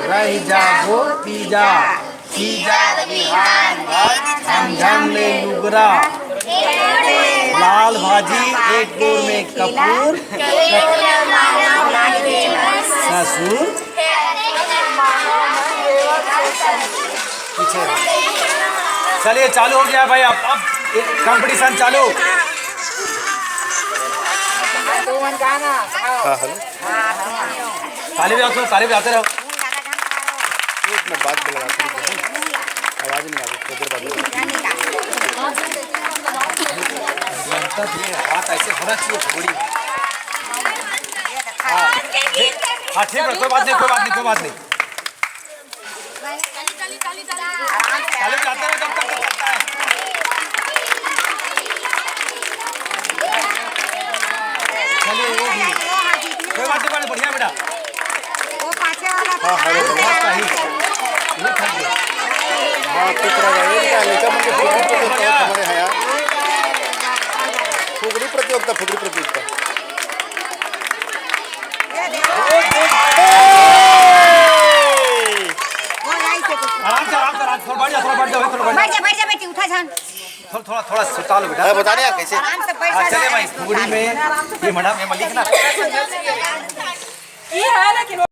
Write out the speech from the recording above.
रही जा गोती जा सीजा बिहान भर झमझम ले लुगरा लाल भाजी एक बोर में कपूर ससुर पीछे। चलिए चालू हो गया भाई, अब कंपटीशन चालू। ताली बजाओ, ताली बजाते रहो। एक मिनट बाद में लगाते हैं, आवाज नहीं आती, थोड़ी देर बाद हाथ ऐसे होना चाहिए थोड़ी। हाँ ठीक है, कोई बात नहीं, कोई बात नहीं, कोई बात नहीं। ताली बजाते रहो जब तक चलता है। चलिए वो भी कोई बात नहीं, बढ़िया बेटा। हाँ हाँ फुगड़ी प्रतियोगिता, फुगड़ी प्रतियोगिता। आराम से, आराम से, आराम से, थोड़ा बढ़ जा बेटी, उठा जान। थोड़ा सुतालो बेटा। बताने कैसे? चले भाई, फुगड़ी में ये मैडम ये मलिक ना